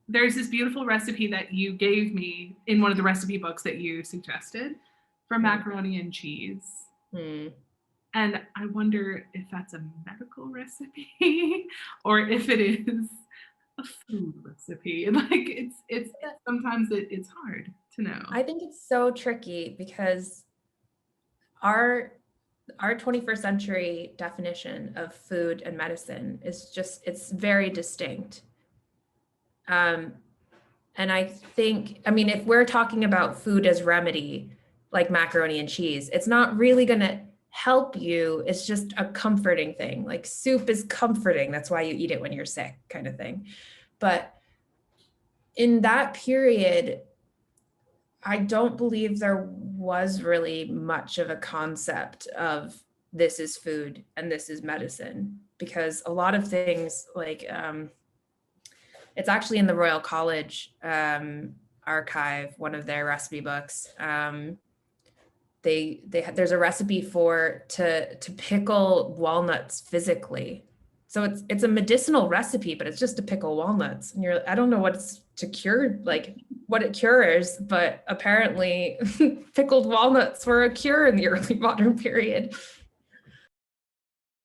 there's this beautiful recipe that you gave me in one of the recipe books that you suggested for macaroni and cheese. And I wonder if that's a medical recipe or if it is a food recipe. Like it's sometimes it's hard to know. I think it's so tricky because our 21st century definition of food and medicine is just, it's very distinct. And I think, I mean, if we're talking about food as remedy, like macaroni and cheese, it's not really going to help you. It's just a comforting thing. Like soup is comforting. That's why you eat it when you're sick, kind of thing. But in that period, I don't believe there was really much of a concept of this is food and this is medicine, because a lot of things like, it's actually in the Royal College archive, one of their recipe books. There's a recipe to pickle walnuts physically. So it's a medicinal recipe, but it's just to pickle walnuts. And I don't know what's to cure, like what it cures, but apparently pickled walnuts were a cure in the early modern period.